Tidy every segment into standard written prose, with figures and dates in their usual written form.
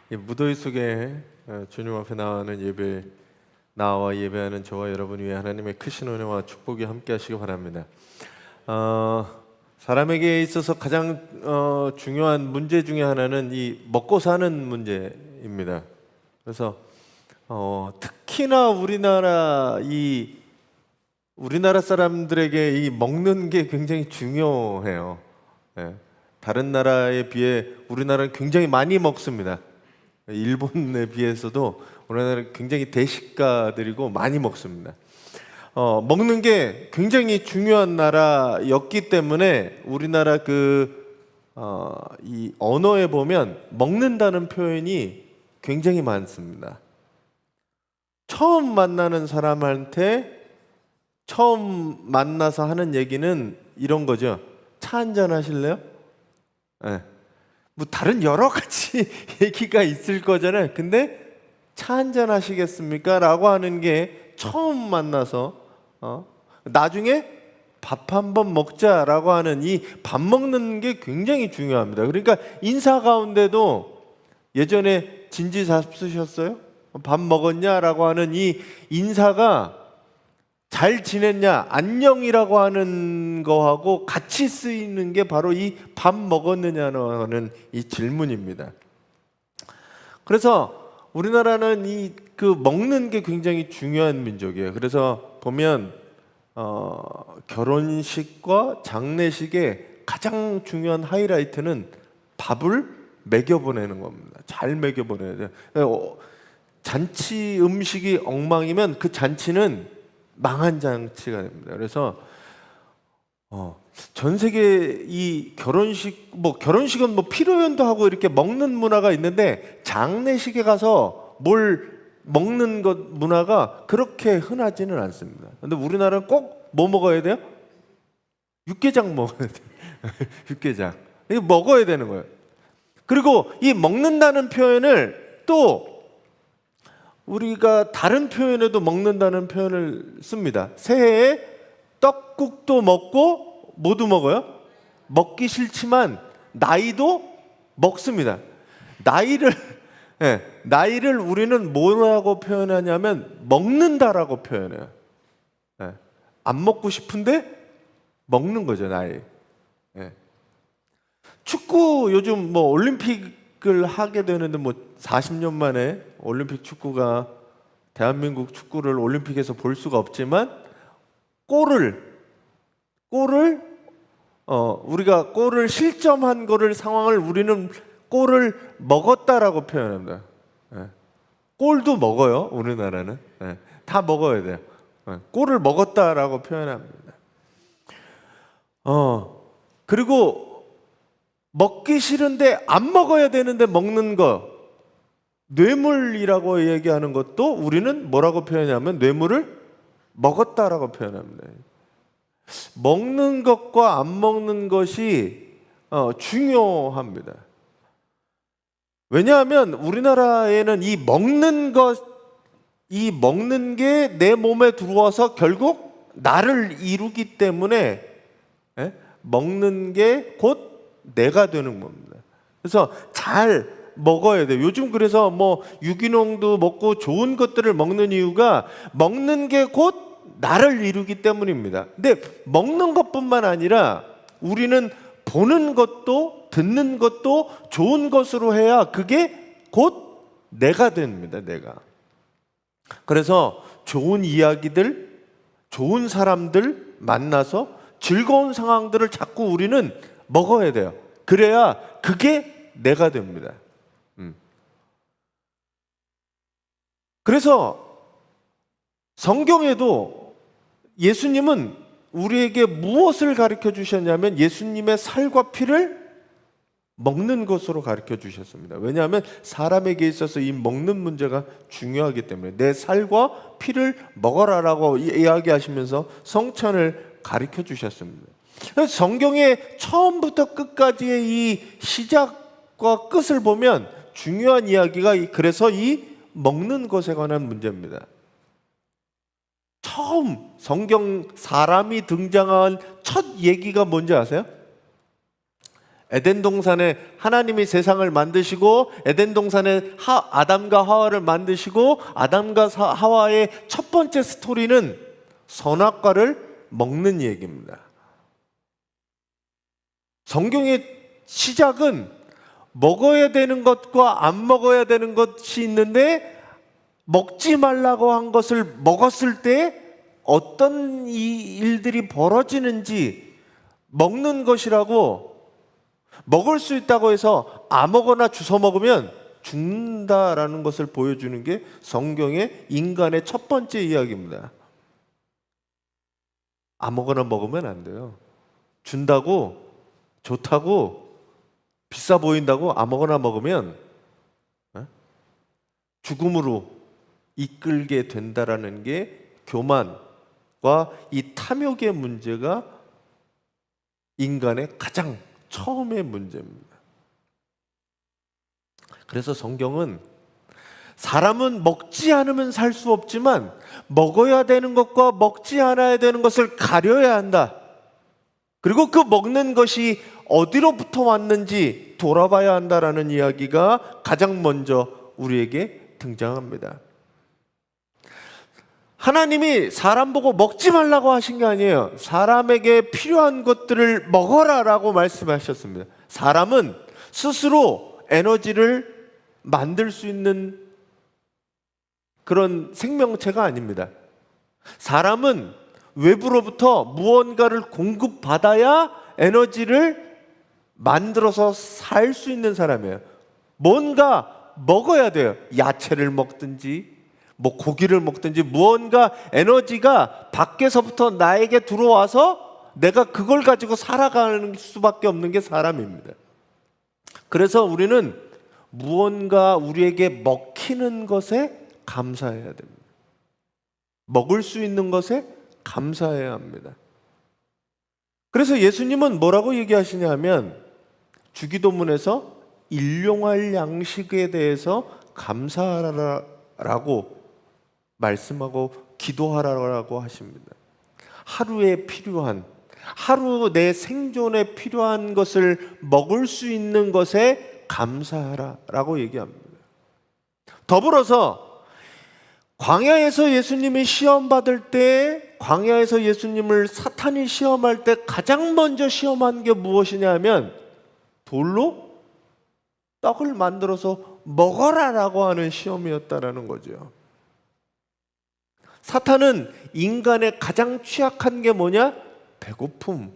이 무더위 속에 주님 앞에 나와 예배하는 저와 여러분 위에 하나님의 크신 은혜와 축복이 함께하시기 바랍니다. 사람에게 있어서 가장 중요한 문제 중에 하나는 이 먹고 사는 문제입니다. 그래서 특히나 우리나라 사람들에게 이 먹는 게 굉장히 중요해요. 예. 다른 나라에 비해 우리나라는 굉장히 많이 먹습니다. 일본에 비해서도 우리나라는 굉장히 대식가들이고 많이 먹습니다. 먹는 게 굉장히 중요한 나라였기 때문에 우리나라 이 언어에 보면 먹는다는 표현이 굉장히 많습니다. 처음 만나는 사람한테 처음 만나서 하는 얘기는 이런 거죠. 차 한잔 하실래요? 네. 뭐 다른 여러 가지 얘기가 있을 거잖아요. 근데 차 한잔 하시겠습니까? 라고 하는 게 처음 만나서 나중에 밥 한번 먹자라고 하는 이 밥 먹는 게 굉장히 중요합니다. 그러니까 인사 가운데도 예전에 진지 잡수셨어요? 밥 먹었냐라고 하는 이 인사가 잘 지냈냐, 안녕이라고 하는 거하고 같이 쓰이는 게 바로 이 밥 먹었느냐는 이 질문입니다. 그래서 우리나라는 먹는 게 굉장히 중요한 민족이에요. 그래서 보면 결혼식과 장례식의 가장 중요한 하이라이트는 밥을 먹여보내는 겁니다. 잘 먹여보내야 돼요. 잔치 음식이 엉망이면 그 잔치는 망한 잔치가 됩니다. 그래서 전 세계 이 결혼식은 피로연도 하고 이렇게 먹는 문화가 있는데 장례식에 가서 뭘 먹는 것 문화가 그렇게 흔하지는 않습니다. 근데 우리나라는 꼭 뭐 먹어야 돼요? 육개장 먹어야 돼요. 육개장. 이거 먹어야 되는 거예요. 그리고 이 먹는다는 표현을 또 우리가 다른 표현에도 먹는다는 표현을 씁니다. 새해에 떡국도 먹고 뭐도 먹어요? 먹기 싫지만 나이도 먹습니다. 나이를 우리는 뭐라고 표현하냐면 먹는다라고 표현해요. 안 먹고 싶은데 먹는 거죠, 나이. 축구 요즘 올림픽을 하게 되는데 40년 만에 올림픽 축구가 대한민국 축구를 올림픽에서 볼 수가 없지만 우리가 골을 실점한 상황을 우리는 골을 먹었다라고 표현합니다. 골도 먹어요, 우리나라는. 다 먹어야 돼요. 골을 먹었다라고 표현합니다. 그리고 먹기 싫은데 안 먹어야 되는데 먹는 거, 뇌물이라고 얘기하는 것도 우리는 뭐라고 표현하냐면 뇌물을 먹었다라고 표현합니다. 먹는 것과 안 먹는 것이 중요합니다. 왜냐하면 우리나라에는 이 먹는 게 내 몸에 들어와서 결국 나를 이루기 때문에 먹는 게 곧 내가 되는 겁니다. 그래서 잘 먹어야 돼요. 요즘 그래서 유기농도 먹고 좋은 것들을 먹는 이유가 먹는 게 곧 나를 이루기 때문입니다. 근데 먹는 것뿐만 아니라 우리는 보는 것도 듣는 것도 좋은 것으로 해야 그게 곧 내가 됩니다. 내가. 그래서 좋은 이야기들, 좋은 사람들 만나서 즐거운 상황들을 자꾸 우리는 먹어야 돼요. 그래야 그게 내가 됩니다. 그래서 성경에도 예수님은 우리에게 무엇을 가르쳐 주셨냐면 예수님의 살과 피를 먹는 것으로 가르쳐 주셨습니다. 왜냐하면 사람에게 있어서 이 먹는 문제가 중요하기 때문에 내 살과 피를 먹어라라고 이야기하시면서 성찬을 가르쳐 주셨습니다. 성경의 처음부터 끝까지의 이 시작과 끝을 보면 중요한 이야기가 그래서 이 먹는 것에 관한 문제입니다. 처음 성경 사람이 등장한 첫 얘기가 뭔지 아세요? 에덴 동산에 하나님이 세상을 만드시고 에덴 동산에 아담과 하와를 만드시고 아담과 하와의 첫 번째 스토리는 선악과를 먹는 얘기입니다. 성경의 시작은 먹어야 되는 것과 안 먹어야 되는 것이 있는데 먹지 말라고 한 것을 먹었을 때 어떤 일들이 벌어지는지, 먹는 것이라고 먹을 수 있다고 해서 아무거나 주워 먹으면 죽는다라는 것을 보여주는 게 성경의 인간의 첫 번째 이야기입니다. 아무거나 먹으면 안 돼요. 준다고, 좋다고, 비싸 보인다고 아무거나 먹으면 죽음으로 이끌게 된다라는 게 교만과 이 탐욕의 문제가 인간의 가장 처음의 문제입니다. 그래서 성경은 사람은 먹지 않으면 살 수 없지만 먹어야 되는 것과 먹지 않아야 되는 것을 가려야 한다. 그리고 그 먹는 것이 어디로부터 왔는지 돌아봐야 한다라는 이야기가 가장 먼저 우리에게 등장합니다. 하나님이 사람 보고 먹지 말라고 하신 게 아니에요. 사람에게 필요한 것들을 먹어라라고 말씀하셨습니다. 사람은 스스로 에너지를 만들 수 있는 그런 생명체가 아닙니다. 사람은 외부로부터 무언가를 공급받아야 에너지를 만들어서 살 수 있는 사람이에요. 뭔가 먹어야 돼요. 야채를 먹든지 고기를 먹든지 무언가 에너지가 밖에서부터 나에게 들어와서 내가 그걸 가지고 살아가는 수밖에 없는 게 사람입니다. 그래서 우리는 무언가 우리에게 먹히는 것에 감사해야 됩니다. 먹을 수 있는 것에 감사해야 합니다. 그래서 예수님은 뭐라고 얘기하시냐 하면 주기도문에서 일용할 양식에 대해서 감사하라라고 말씀하고 기도하라고 하십니다. 하루에 필요한, 하루 내 생존에 필요한 것을 먹을 수 있는 것에 감사하라라고 얘기합니다. 더불어서 광야에서 예수님이 시험받을 때, 광야에서 예수님을 사탄이 시험할 때 가장 먼저 시험한 게 무엇이냐 하면 돌로 떡을 만들어서 먹어라라고 하는 시험이었다라는 거죠. 사탄은 인간의 가장 취약한 게 뭐냐? 배고픔.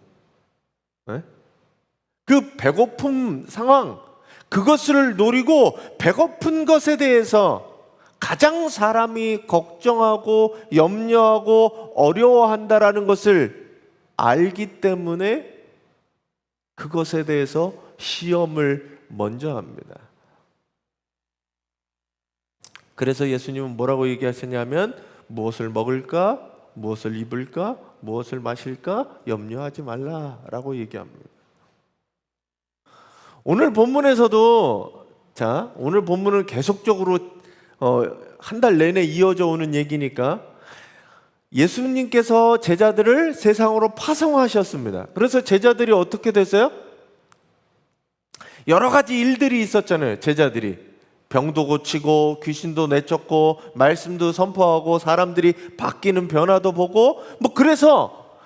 그 배고픔 상황, 그것을 노리고 배고픈 것에 대해서 가장 사람이 걱정하고 염려하고 어려워한다라는 것을 알기 때문에 그것에 대해서 시험을 먼저 합니다. 그래서 예수님은 뭐라고 얘기하셨냐면 무엇을 먹을까? 무엇을 입을까? 무엇을 마실까? 염려하지 말라라고 얘기합니다. 오늘 본문에서도 오늘 본문은 계속적으로 한 달 내내 이어져 오는 얘기니까 예수님께서 제자들을 세상으로 파송하셨습니다. 그래서 제자들이 어떻게 됐어요? 여러 가지 일들이 있었잖아요. 제자들이 병도 고치고 귀신도 내쫓고 말씀도 선포하고 사람들이 바뀌는 변화도 보고 그래서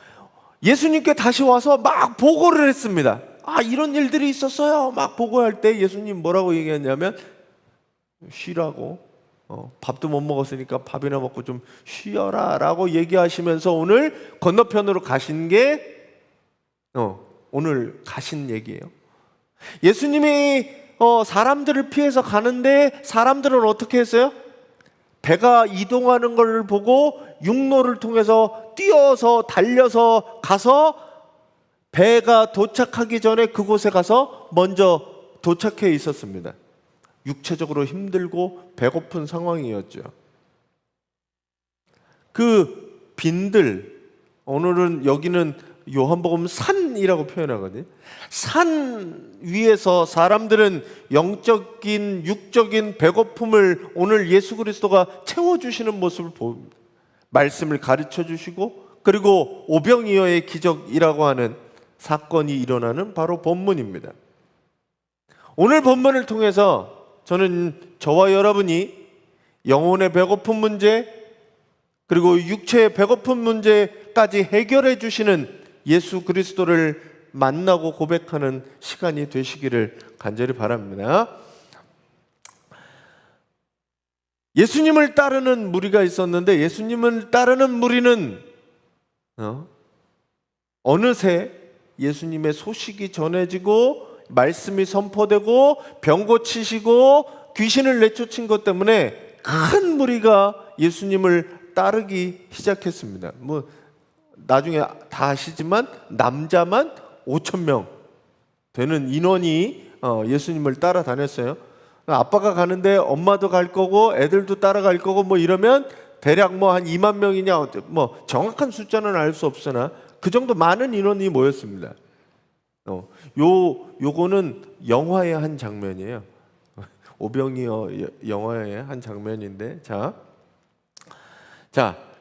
예수님께 다시 와서 막 보고를 했습니다. 이런 일들이 있었어요. 막 보고할 때 예수님 뭐라고 얘기했냐면 쉬라고, 밥도 못 먹었으니까 밥이나 먹고 좀 쉬어라 라고 얘기하시면서 오늘 건너편으로 가신 게 오늘 가신 얘기예요. 예수님이 사람들을 피해서 가는데 사람들은 어떻게 했어요? 배가 이동하는 걸 보고 육로를 통해서 뛰어서 달려서 가서 배가 도착하기 전에 그곳에 가서 먼저 도착해 있었습니다. 육체적으로 힘들고 배고픈 상황이었죠. 그 빈들, 오늘은 여기는 요한복음 산이라고 표현하거든요. 산 위에서 사람들은 영적인 육적인 배고픔을 오늘 예수 그리스도가 채워주시는 모습을 봅니다. 말씀을 가르쳐 주시고 그리고 오병이어의 기적이라고 하는 사건이 일어나는 바로 본문입니다. 오늘 본문을 통해서 저는 저와 여러분이 영혼의 배고픈 문제, 그리고 육체의 배고픈 문제까지 해결해 주시는 예수 그리스도를 만나고 고백하는 시간이 되시기를 간절히 바랍니다. 예수님을 따르는 무리가 있었는데, 예수님을 따르는 무리는 어느새 예수님의 소식이 전해지고 말씀이 선포되고 병 고치시고 귀신을 내쫓은 것 때문에 큰 무리가 예수님을 따르기 시작했습니다. 뭐 나중에 다 아시지만 남자만 5,000명 되는 인원이 예수님을 따라다녔어요. 아빠가 가는데 엄마도 갈 거고 애들도 따라갈 거고 뭐 이러면 대략 뭐 한 2만 명이냐 뭐 정확한 숫자는 알 수 없으나 그 정도 많은 인원이 모였습니다. 요거는 영화의 한 장면이에요. 오병이어 영화의 한 장면인데, 자,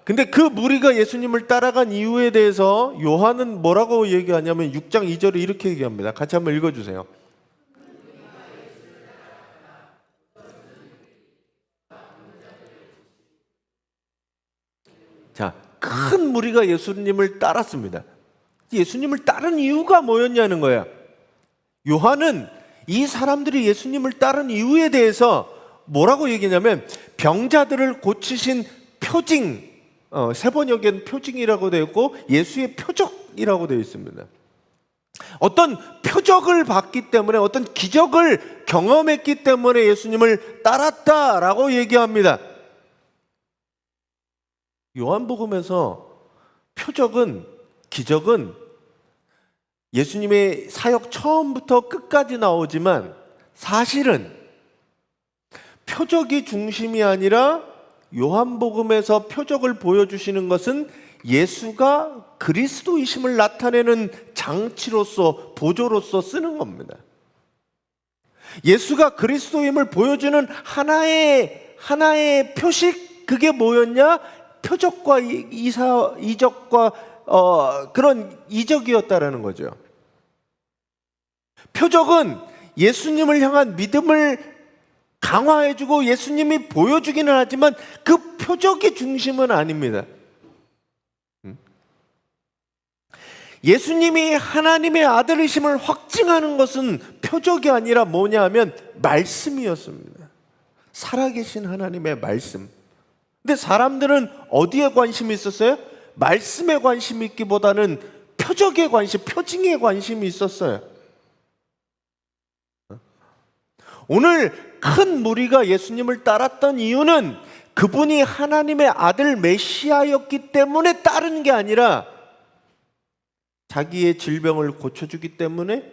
근데 그 무리가 예수님을 따라간 이유에 대해서 요한은 뭐라고 얘기하냐면 6장 2절에 이렇게 얘기합니다. 같이 한번 읽어주세요. 자, 큰 무리가 예수님을 따랐습니다. 예수님을 따른 이유가 뭐였냐는 거야. 요한은 이 사람들이 예수님을 따른 이유에 대해서 뭐라고 얘기냐면 병자들을 고치신 표징, 세번역엔 표징이라고 되어 있고 예수의 표적이라고 되어 있습니다. 어떤 표적을 봤기 때문에, 어떤 기적을 경험했기 때문에 예수님을 따랐다라고 얘기합니다. 요한복음에서 표적은, 기적은 예수님의 사역 처음부터 끝까지 나오지만 사실은 표적이 중심이 아니라 요한복음에서 표적을 보여주시는 것은 예수가 그리스도이심을 나타내는 장치로서, 보조로서 쓰는 겁니다. 예수가 그리스도임을 보여주는 하나의 표식, 그게 뭐였냐? 표적과 이적과 그런 이적이었다라는 거죠. 표적은 예수님을 향한 믿음을 강화해주고 예수님이 보여주기는 하지만 그 표적이 중심은 아닙니다. 예수님이 하나님의 아들이심을 확증하는 것은 표적이 아니라 뭐냐 하면 말씀이었습니다. 살아계신 하나님의 말씀. 근데 사람들은 어디에 관심이 있었어요? 말씀에 관심이 있기보다는 표적에 관심, 표징에 관심이 있었어요. 오늘 큰 무리가 예수님을 따랐던 이유는 그분이 하나님의 아들 메시아였기 때문에 따르는 게 아니라 자기의 질병을 고쳐주기 때문에,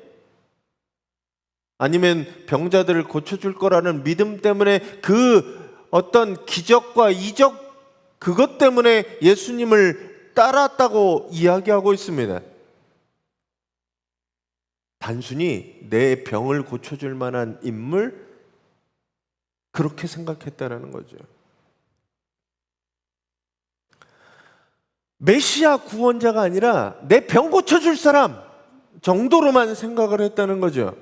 아니면 병자들을 고쳐줄 거라는 믿음 때문에, 그 어떤 기적과 이적, 그것 때문에 예수님을 따랐다고 이야기하고 있습니다. 단순히 내 병을 고쳐줄 만한 인물, 그렇게 생각했다라는 거죠. 메시아 구원자가 아니라 내 병 고쳐줄 사람 정도로만 생각을 했다는 거죠.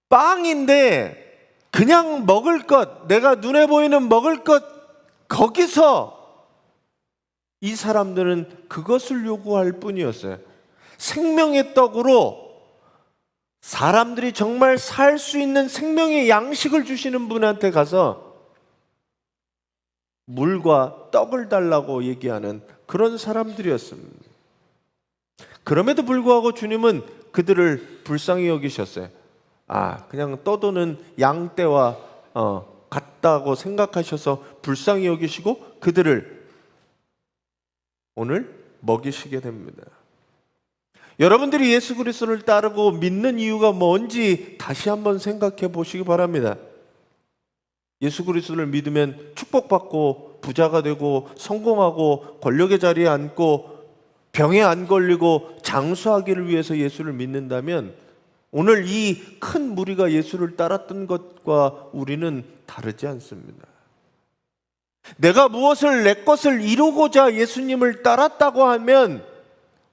빵인데 그냥 먹을 것, 내가 눈에 보이는 먹을 것, 거기서 이 사람들은 그것을 요구할 뿐이었어요. 생명의 떡으로 사람들이 정말 살 수 있는 생명의 양식을 주시는 분한테 가서 물과 떡을 달라고 얘기하는 그런 사람들이었습니다. 그럼에도 불구하고 주님은 그들을 불쌍히 여기셨어요. 그냥 떠도는 양떼와 같다고 생각하셔서 불쌍히 여기시고 그들을 오늘 먹이시게 됩니다. 여러분들이 예수 그리스도를 따르고 믿는 이유가 뭔지 다시 한번 생각해 보시기 바랍니다. 예수 그리스도를 믿으면 축복받고 부자가 되고 성공하고 권력의 자리에 앉고 병에 안 걸리고 장수하기를 위해서 예수를 믿는다면 오늘 이 큰 무리가 예수를 따랐던 것과 우리는 다르지 않습니다. 내가 무엇을 내 것을 이루고자 예수님을 따랐다고 하면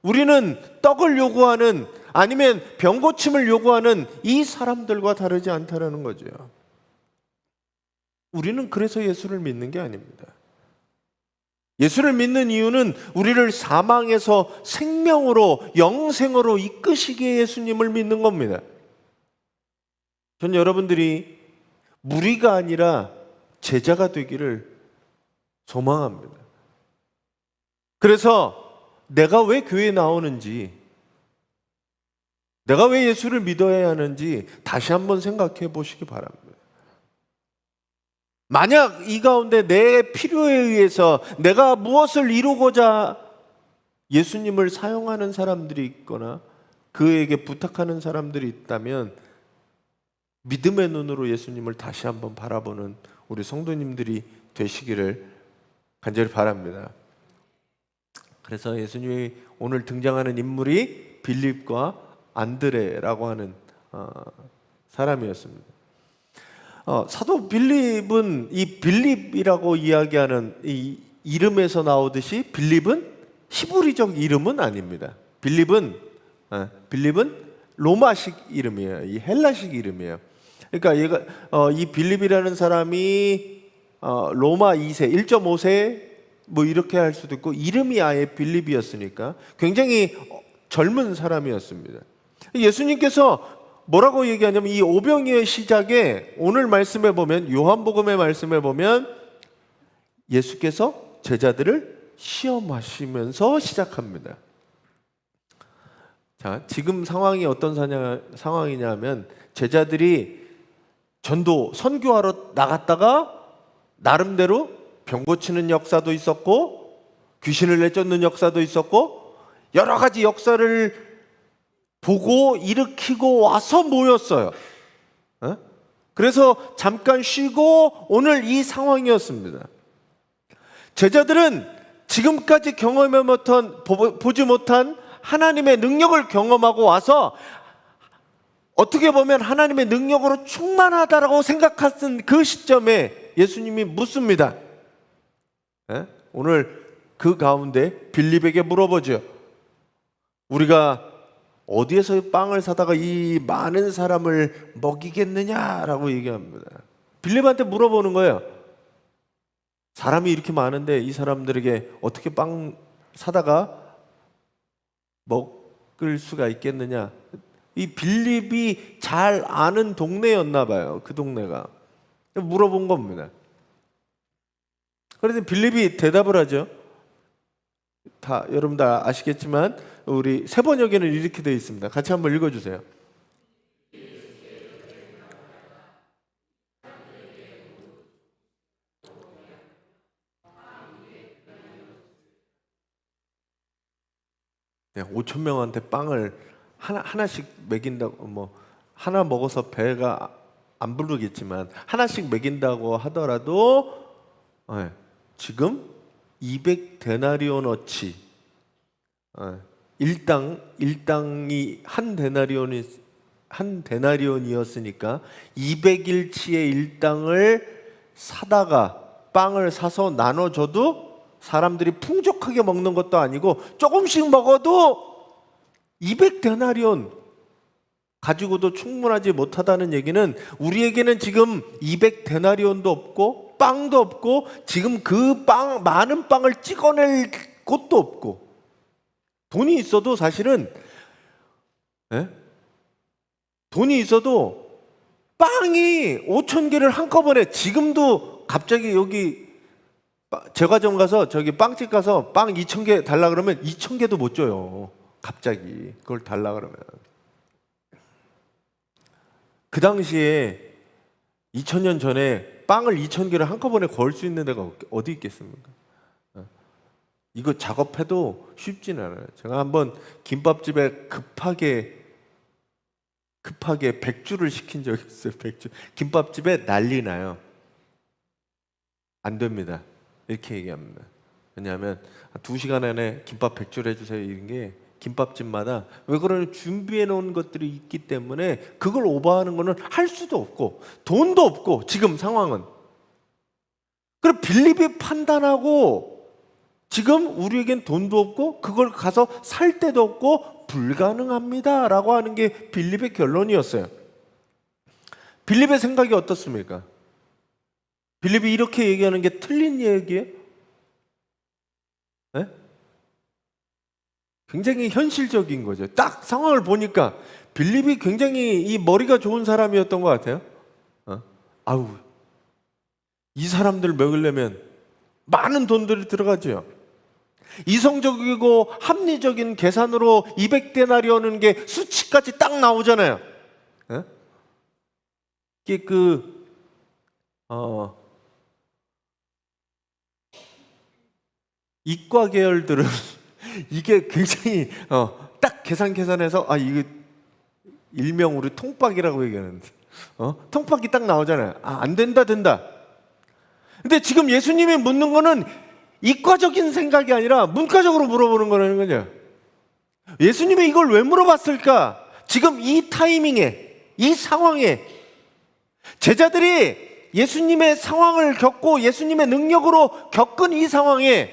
우리는 떡을 요구하는, 아니면 병고침을 요구하는 이 사람들과 다르지 않다라는 거죠. 우리는 그래서 예수를 믿는 게 아닙니다. 예수를 믿는 이유는 우리를 사망에서 생명으로, 영생으로 이끄시기에 예수님을 믿는 겁니다. 전 여러분들이 무리가 아니라 제자가 되기를 소망합니다. 그래서 내가 왜 교회에 나오는지, 내가 왜 예수를 믿어야 하는지 다시 한번 생각해 보시기 바랍니다. 만약 이 가운데 내 필요에 의해서 내가 무엇을 이루고자 예수님을 사용하는 사람들이 있거나 그에게 부탁하는 사람들이 있다면 믿음의 눈으로 예수님을 다시 한번 바라보는 우리 성도님들이 되시기를 간절히 바랍니다. 그래서 예수님이 오늘 등장하는 인물이 빌립과 안드레라고 하는 사람이었습니다. 사도 빌립은 이 빌립이라고 이야기하는 이 이름에서 나오듯이 빌립은 히브리적 이름은 아닙니다. 빌립은 로마식 이름이에요. 이 헬라식 이름이에요. 그러니까 얘가 이 빌립이라는 사람이 로마 2세, 1.5세 뭐 이렇게 할 수도 있고, 이름이 아예 빌립이었으니까 굉장히 젊은 사람이었습니다. 예수님께서 뭐라고 얘기하냐면 이 오병이어의 시작에 오늘 말씀에 보면, 요한복음의 말씀에 보면 예수께서 제자들을 시험하시면서 시작합니다. 자, 지금 상황이 어떤 상황이냐면 제자들이 전도 선교하러 나갔다가 나름대로 병 고치는 역사도 있었고 귀신을 내쫓는 역사도 있었고 여러 가지 역사를 보고 일으키고 와서 모였어요. 그래서 잠깐 쉬고 오늘 이 상황이었습니다. 제자들은 지금까지 보지 못한 하나님의 능력을 경험하고 와서 어떻게 보면 하나님의 능력으로 충만하다라고 생각하는 그 시점에 예수님이 묻습니다. 오늘 그 가운데 빌립에게 물어보죠. 우리가 어디에서 빵을 사다가 이 많은 사람을 먹이겠느냐라고 얘기합니다. 빌립한테 물어보는 거예요. 사람이 이렇게 많은데 이 사람들에게 어떻게 빵 사다가 먹을 수가 있겠느냐. 이 빌립이 잘 아는 동네였나 봐요. 그 동네가. 물어본 겁니다. 그래서 빌립이 대답을 하죠. 여러분 다 아시겠지만 우리 세번역에는 이렇게 되어 있습니다. 같이 한번 읽어주세요. 네, 5천 명한테 빵을 하나씩 먹인다고, 뭐 하나 먹어서 배가 안 부르겠지만 하나씩 먹인다고 하더라도 지금 200데나리온어치, 일당이 한 데나리온이었으니까 200일치의 일당을 사다가 빵을 사서 나눠줘도 사람들이 풍족하게 먹는 것도 아니고 조금씩 먹어도 200데나리온 가지고도 충분하지 못하다는 얘기는 우리에게는 지금 200데나리온도 없고 빵도 없고 지금 그 많은 빵을 찍어낼 곳도 없고, 돈이 있어도 사실은 돈이 있어도 빵이 5,000개를 한꺼번에, 지금도 갑자기 여기 제과점 가서 저기 빵집 가서 빵 2,000개 달라 그러면 2,000개도 못 줘요. 갑자기 그걸 달라 그러면. 그 당시에 2000년 전에 빵을 2,000개를 한꺼번에 구할 수 있는 데가 어디 있겠습니까? 이거 작업해도 쉽지는 않아요. 제가 한번 김밥집에 급하게 100주를 시킨 적이 있어요. 100주. 김밥집에 난리 나요. 안 됩니다. 이렇게 얘기합니다. 왜냐하면 2시간 안에 김밥 100줄 해주세요. 이런 게 김밥집마다 왜 그러냐면 준비해 놓은 것들이 있기 때문에 그걸 오버하는 거는 할 수도 없고 돈도 없고 지금 상황은. 그리고 빌립이 판단하고 지금 우리에겐 돈도 없고 그걸 가서 살 데도 없고 불가능합니다 라고 하는 게 빌립의 결론이었어요. 빌립의 생각이 어떻습니까? 빌립이 이렇게 얘기하는 게 틀린 얘기예요? 네? 굉장히 현실적인 거죠. 딱 상황을 보니까 빌립이 굉장히 이 머리가 좋은 사람이었던 것 같아요. 아우, 이 사람들 먹으려면 많은 돈들이 들어가죠. 이성적이고 합리적인 계산으로 200데나리온은 게 수치까지 딱 나오잖아요. 예? 이게 이과 계열들은 이게 굉장히 딱 계산해서 이거 일명 우리 통박이라고 얘기하는데 통박이 딱 나오잖아요. 안 된다. 근데 지금 예수님이 묻는 거는 이과적인 생각이 아니라 문과적으로 물어보는 거라는 거죠. 예수님이 이걸 왜 물어봤을까? 지금 이 타이밍에, 이 상황에 제자들이 예수님의 상황을 겪고 예수님의 능력으로 겪은 이 상황에,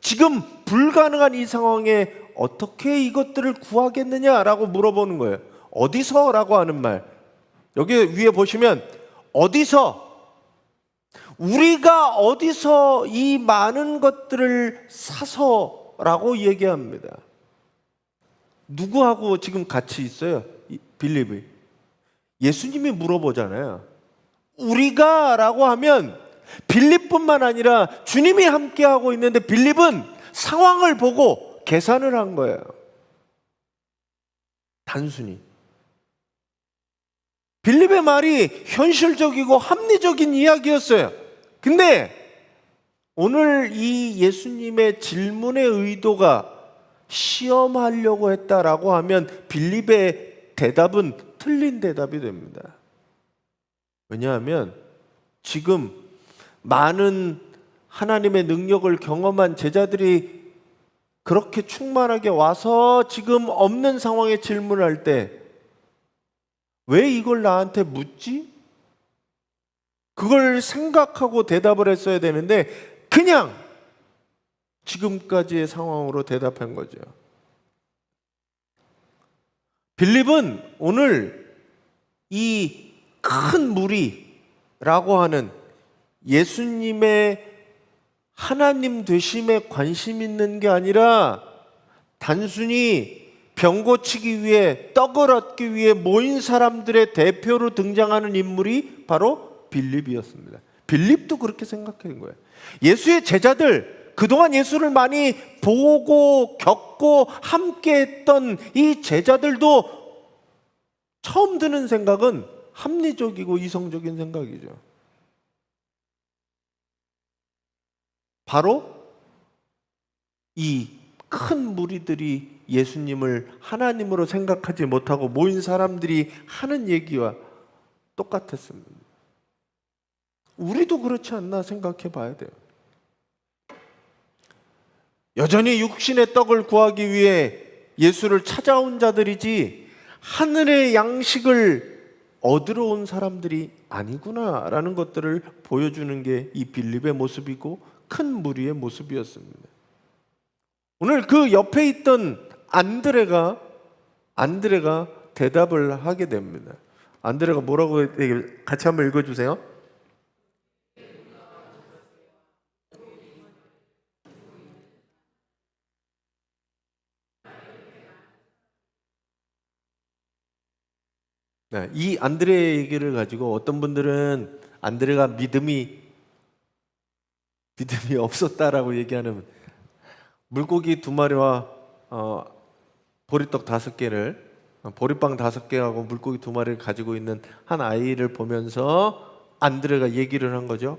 지금 불가능한 이 상황에 어떻게 이것들을 구하겠느냐라고 물어보는 거예요. 어디서? 라고 하는 말, 여기 위에 보시면 어디서, 우리가 어디서 이 많은 것들을 사서 라고 얘기합니다. 누구하고 지금 같이 있어요? 빌립이. 예수님이 물어보잖아요. 우리가 라고 하면 빌립뿐만 아니라 주님이 함께하고 있는데 빌립은 상황을 보고 계산을 한 거예요. 단순히. 빌립의 말이 현실적이고 합리적인 이야기였어요. 근데 오늘 이 예수님의 질문의 의도가 시험하려고 했다라고 하면 빌립의 대답은 틀린 대답이 됩니다. 왜냐하면 지금 많은 하나님의 능력을 경험한 제자들이 그렇게 충만하게 와서 지금 없는 상황에 질문할 때 왜 이걸 나한테 묻지? 그걸 생각하고 대답을 했어야 되는데 그냥 지금까지의 상황으로 대답한 거죠. 빌립은 오늘 이 큰 무리라고 하는 예수님의 하나님 되심에 관심 있는 게 아니라 단순히 병 고치기 위해, 떡을 얻기 위해 모인 사람들의 대표로 등장하는 인물이 바로 빌립이었습니다. 빌립도 그렇게 생각한 거예요. 예수의 제자들, 그동안 예수를 많이 보고 겪고 함께 했던 이 제자들도 처음 드는 생각은 합리적이고 이성적인 생각이죠. 바로 이 큰 무리들이 예수님을 하나님으로 생각하지 못하고 모인 사람들이 하는 얘기와 똑같았습니다. 우리도 그렇지 않나 생각해 봐야 돼요. 여전히 육신의 떡을 구하기 위해 예수를 찾아온 자들이지 하늘의 양식을 얻으러 온 사람들이 아니구나라는 것들을 보여주는 게 이 빌립의 모습이고 큰 무리의 모습이었습니다. 오늘 그 옆에 있던 안드레가 대답을 하게 됩니다. 안드레가 뭐라고 같이 한번 읽어주세요. 네, 이 안드레 얘기를 가지고 어떤 분들은 안드레가 믿음이 없었다라고 얘기하는, 물고기 2마리와 보리떡 5개를, 보리빵 5개하고 물고기 2마리를 가지고 있는 한 아이를 보면서 안드레가 얘기를 한 거죠.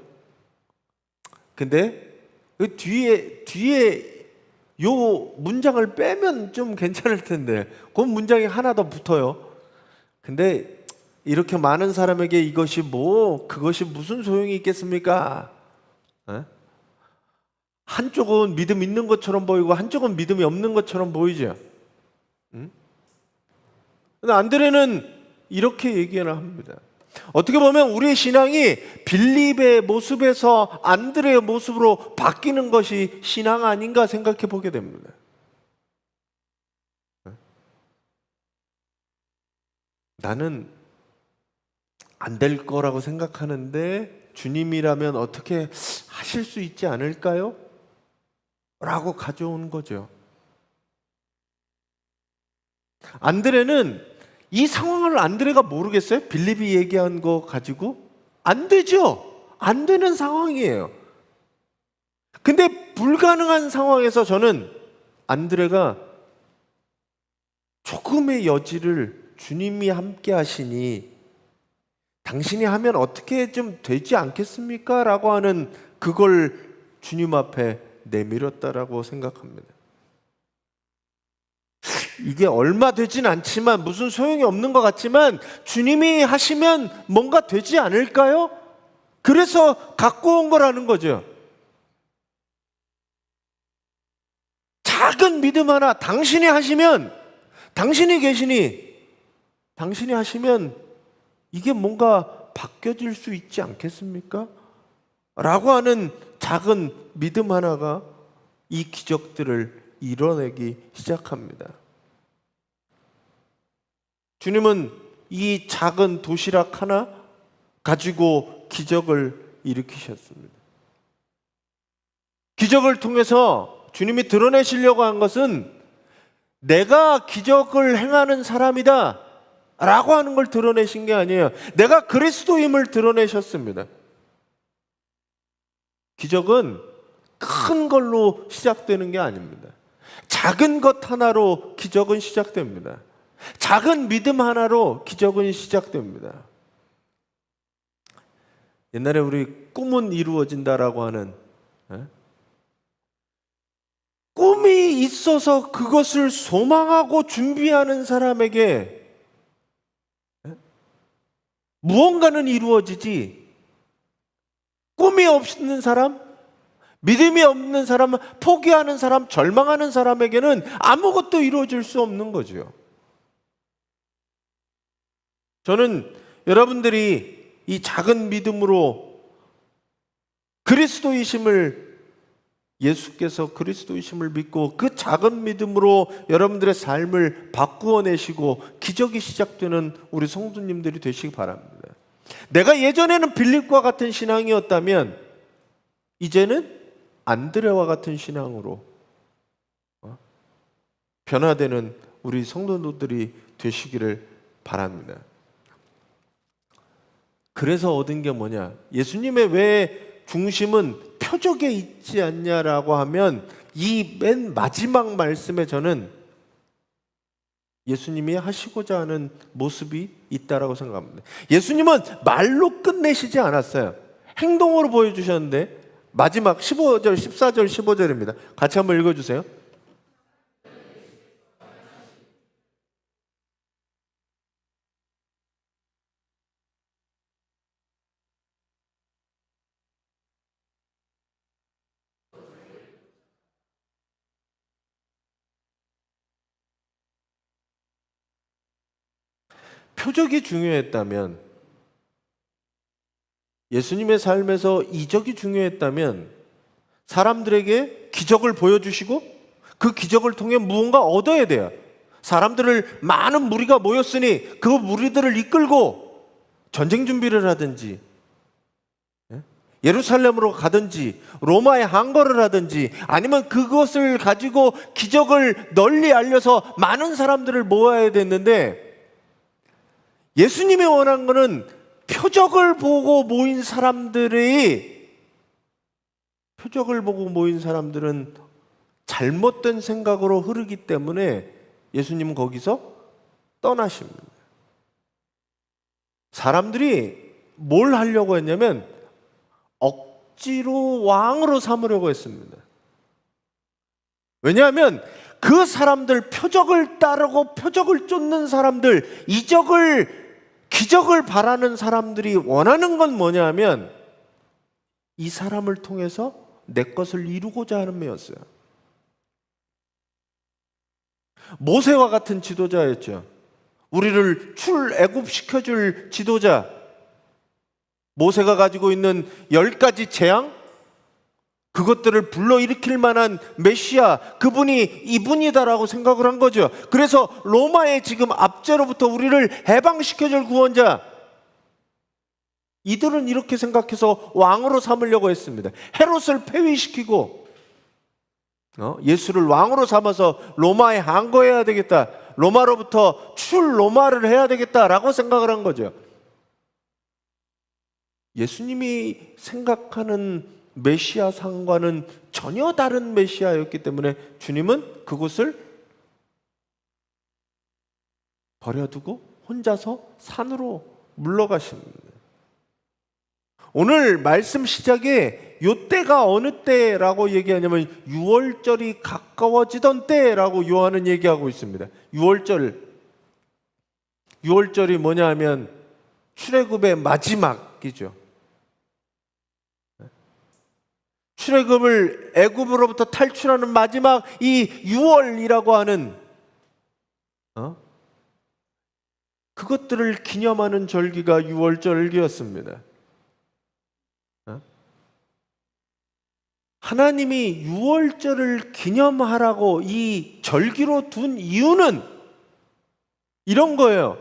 근데 그 뒤에 요 문장을 빼면 좀 괜찮을 텐데 그 문장이 하나 더 붙어요. 근데 이렇게 많은 사람에게 그것이 무슨 소용이 있겠습니까? 한쪽은 믿음 있는 것처럼 보이고 한쪽은 믿음이 없는 것처럼 보이죠. 근데 안드레는 이렇게 얘기를 합니다. 어떻게 보면 우리의 신앙이 빌립의 모습에서 안드레의 모습으로 바뀌는 것이 신앙 아닌가 생각해 보게 됩니다. 나는 안 될 거라고 생각하는데 주님이라면 어떻게 하실 수 있지 않을까요? 라고 가져온 거죠. 안드레는 이 상황을 안드레가 모르겠어요? 빌립이 얘기한 거 가지고? 안 되죠. 안 되는 상황이에요. 근데 불가능한 상황에서 저는 안드레가 조금의 여지를 주님이 함께 하시니 당신이 하면 어떻게 좀 되지 않겠습니까? 라고 하는 그걸 주님 앞에 내밀었다라고 생각합니다. 이게 얼마 되진 않지만 무슨 소용이 없는 것 같지만 주님이 하시면 뭔가 되지 않을까요? 그래서 갖고 온 거라는 거죠. 작은 믿음 하나 당신이 하시면, 당신이 계시니 당신이 하시면 이게 뭔가 바뀌어질 수 있지 않겠습니까? 라고 하는 작은 믿음 하나가 이 기적들을 이뤄내기 시작합니다. 주님은 이 작은 도시락 하나 가지고 기적을 일으키셨습니다. 기적을 통해서 주님이 드러내시려고 한 것은 내가 기적을 행하는 사람이다 라고 하는 걸 드러내신 게 아니에요. 내가 그리스도임을 드러내셨습니다. 기적은 큰 걸로 시작되는 게 아닙니다. 작은 것 하나로 기적은 시작됩니다. 작은 믿음 하나로 기적은 시작됩니다. 옛날에 우리 꿈은 이루어진다라고 하는, 꿈이 있어서 그것을 소망하고 준비하는 사람에게 무언가는 이루어지지, 꿈이 없는 사람, 믿음이 없는 사람, 포기하는 사람, 절망하는 사람에게는 아무것도 이루어질 수 없는 거죠. 저는 여러분들이 이 작은 믿음으로 예수께서 그리스도이심을 믿고 그 작은 믿음으로 여러분들의 삶을 바꾸어 내시고 기적이 시작되는 우리 성도님들이 되시기 바랍니다. 내가 예전에는 빌립과 같은 신앙이었다면 이제는 안드레와 같은 신앙으로 변화되는 우리 성도들이 되시기를 바랍니다. 그래서 얻은 게 뭐냐? 예수님의 왜 중심은 표적에 있지 않냐라고 하면 이 맨 마지막 말씀에 저는 예수님이 하시고자 하는 모습이 있다라고 생각합니다. 예수님은 말로 끝내시지 않았어요. 행동으로 보여주셨는데 마지막 15절, 14절, 15절입니다. 같이 한번 읽어주세요. 표적이 중요했다면, 예수님의 삶에서 이적이 중요했다면 사람들에게 기적을 보여주시고 그 기적을 통해 무언가 얻어야 돼요. 사람들을, 많은 무리가 모였으니 그 무리들을 이끌고 전쟁 준비를 하든지 예루살렘으로 가든지 로마에 항거를 하든지 아니면 그것을 가지고 기적을 널리 알려서 많은 사람들을 모아야 됐는데, 예수님이 원한 것은 표적을 보고 모인 사람들은 잘못된 생각으로 흐르기 때문에 예수님은 거기서 떠나십니다. 사람들이 뭘 하려고 했냐면 억지로 왕으로 삼으려고 했습니다. 왜냐하면 그 사람들, 표적을 따르고 표적을 쫓는 사람들, 기적을 바라는 사람들이 원하는 건 뭐냐 하면 이 사람을 통해서 내 것을 이루고자 하는 메였어요. 모세와 같은 지도자였죠. 우리를 출애굽시켜줄 지도자. 모세가 가지고 있는 10가지 재앙, 그것들을 불러일으킬 만한 메시아, 그분이 이분이다라고 생각을 한 거죠. 그래서 로마의 지금 압제로부터 우리를 해방시켜줄 구원자, 이들은 이렇게 생각해서 왕으로 삼으려고 했습니다. 헤롯을 폐위시키고 예수를 왕으로 삼아서 로마에 항거해야 되겠다, 로마로부터 출로마를 해야 되겠다라고 생각을 한 거죠. 예수님이 생각하는 메시아 상과는 전혀 다른 메시아였기 때문에 주님은 그곳을 버려두고 혼자서 산으로 물러가십니다. 오늘 말씀 시작에 요때가 어느 때라고 얘기하냐면 6월절이 가까워지던 때라고 요한은 얘기하고 있습니다. 6월절이 뭐냐 하면 출애굽의 마지막이죠. 출애굽을 애굽으로부터 탈출하는 마지막 이 6월이라고 하는 그것들을 기념하는 절기가 6월절기였습니다. 하나님이 6월절을 기념하라고 이 절기로 둔 이유는 이런 거예요.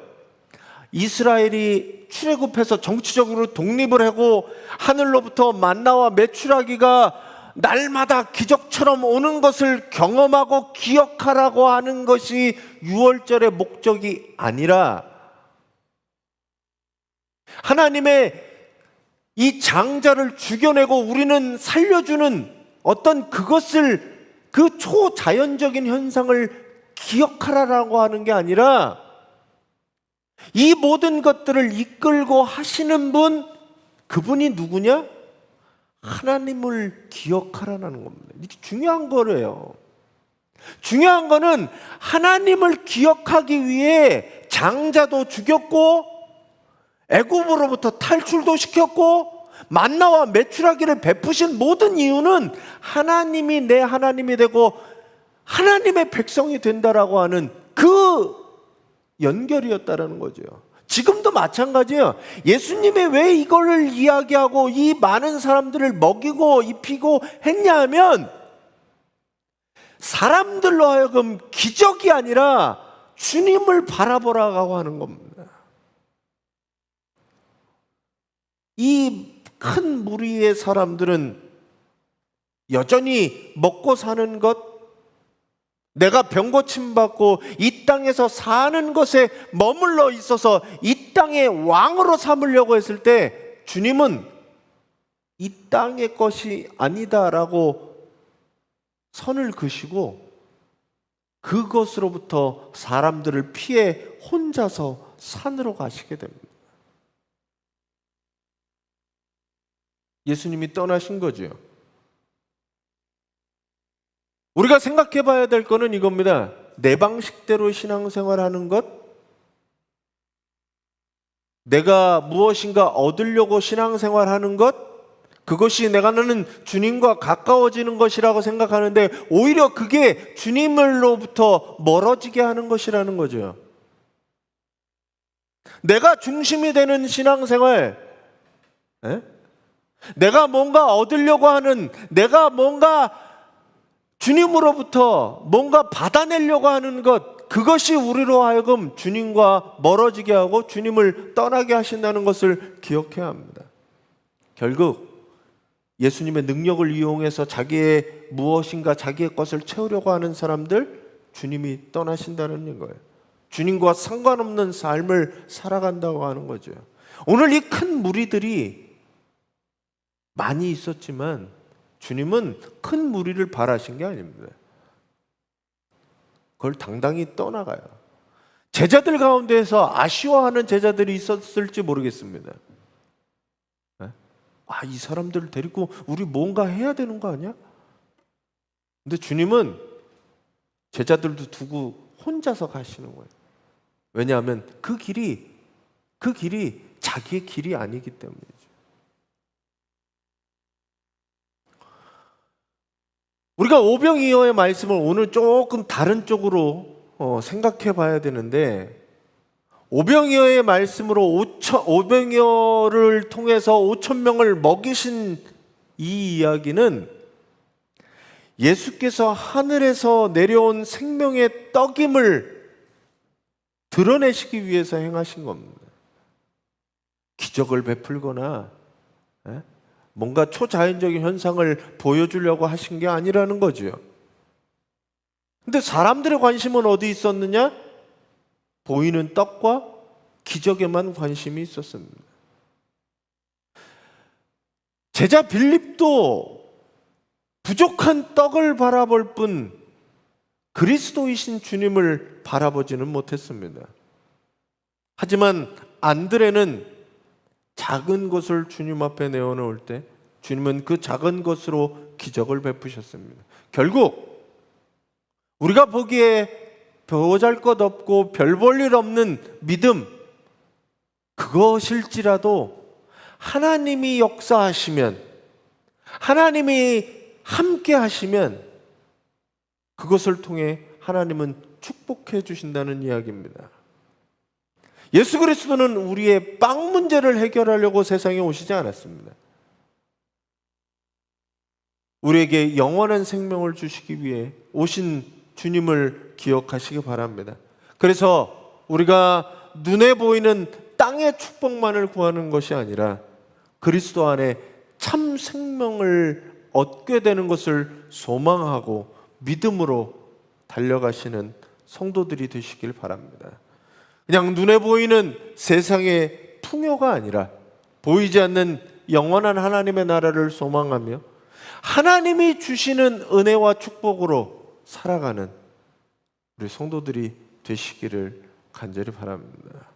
이스라엘이 출애굽해서 정치적으로 독립을 하고 하늘로부터 만나와 메추라기가 날마다 기적처럼 오는 것을 경험하고 기억하라고 하는 것이 6월절의 목적이 아니라 하나님의 이 장자를 죽여내고 우리는 살려주는 어떤 그것을, 그 초자연적인 현상을 기억하라라고 하는 게 아니라 이 모든 것들을 이끌고 하시는 분, 그분이 누구냐? 하나님을 기억하라는 겁니다. 이게 중요한 거래요. 중요한 거는 하나님을 기억하기 위해 장자도 죽였고 애굽으로부터 탈출도 시켰고 만나와 메추라기를 베푸신 모든 이유는 하나님이 내 하나님이 되고 하나님의 백성이 된다라고 하는 그 연결이었다라는 거죠. 지금도 마찬가지예요. 예수님이 왜 이거를 이야기하고 이 많은 사람들을 먹이고 입히고 했냐 하면 사람들로 하여금 기적이 아니라 주님을 바라보라고 하는 겁니다. 이 큰 무리의 사람들은 여전히 먹고 사는 것, 내가 병 고침 받고 이 땅에서 사는 것에 머물러 있어서 이 땅의 왕으로 삼으려고 했을 때 주님은 이 땅의 것이 아니다라고 선을 그시고 그것으로부터 사람들을 피해 혼자서 산으로 가시게 됩니다. 예수님이 떠나신 거죠. 우리가 생각해 봐야 될 거는 이겁니다. 내 방식대로 신앙생활하는 것, 내가 무엇인가 얻으려고 신앙생활하는 것, 그것이 나는 주님과 가까워지는 것이라고 생각하는데 오히려 그게 주님으로부터 멀어지게 하는 것이라는 거죠. 내가 중심이 되는 신앙생활, 내가 뭔가 얻으려고 하는, 내가 뭔가 주님으로부터 뭔가 받아내려고 하는 것, 그것이 우리로 하여금 주님과 멀어지게 하고 주님을 떠나게 하신다는 것을 기억해야 합니다. 결국 예수님의 능력을 이용해서 자기의 무엇인가 자기의 것을 채우려고 하는 사람들, 주님이 떠나신다는 거예요. 주님과 상관없는 삶을 살아간다고 하는 거죠. 오늘 이 큰 무리들이 많이 있었지만 주님은 큰 무리를 바라신 게 아닙니다. 그걸 당당히 떠나가요. 제자들 가운데에서 아쉬워하는 제자들이 있었을지 모르겠습니다. 이 사람들을 데리고 우리 뭔가 해야 되는 거 아니야? 근데 주님은 제자들도 두고 혼자서 가시는 거예요. 왜냐하면 그 길이 자기의 길이 아니기 때문이죠. 우리가 오병이어의 말씀을 오늘 조금 다른 쪽으로 생각해 봐야 되는데, 오병이어의 말씀으로 500여를 통해서 5천 명을 먹이신 이 이야기는 예수께서 하늘에서 내려온 생명의 떡임을 드러내시기 위해서 행하신 겁니다. 기적을 베풀거나 뭔가 초자연적인 현상을 보여주려고 하신 게 아니라는 거죠. 근데 사람들의 관심은 어디 있었느냐? 보이는 떡과 기적에만 관심이 있었습니다. 제자 빌립도 부족한 떡을 바라볼 뿐 그리스도이신 주님을 바라보지는 못했습니다. 하지만 안드레는 작은 것을 주님 앞에 내어놓을 때 주님은 그 작은 것으로 기적을 베푸셨습니다. 결국 우리가 보기에 보잘것없고 별 볼 일 없는 믿음, 그것일지라도 하나님이 역사하시면, 하나님이 함께 하시면 그것을 통해 하나님은 축복해 주신다는 이야기입니다. 예수 그리스도는 우리의 빵 문제를 해결하려고 세상에 오시지 않았습니다. 우리에게 영원한 생명을 주시기 위해 오신 주님을 기억하시기 바랍니다. 그래서 우리가 눈에 보이는 땅의 축복만을 구하는 것이 아니라 그리스도 안에 참 생명을 얻게 되는 것을 소망하고 믿음으로 달려가시는 성도들이 되시길 바랍니다. 그냥 눈에 보이는 세상의 풍요가 아니라 보이지 않는 영원한 하나님의 나라를 소망하며 하나님이 주시는 은혜와 축복으로 살아가는 우리 성도들이 되시기를 간절히 바랍니다.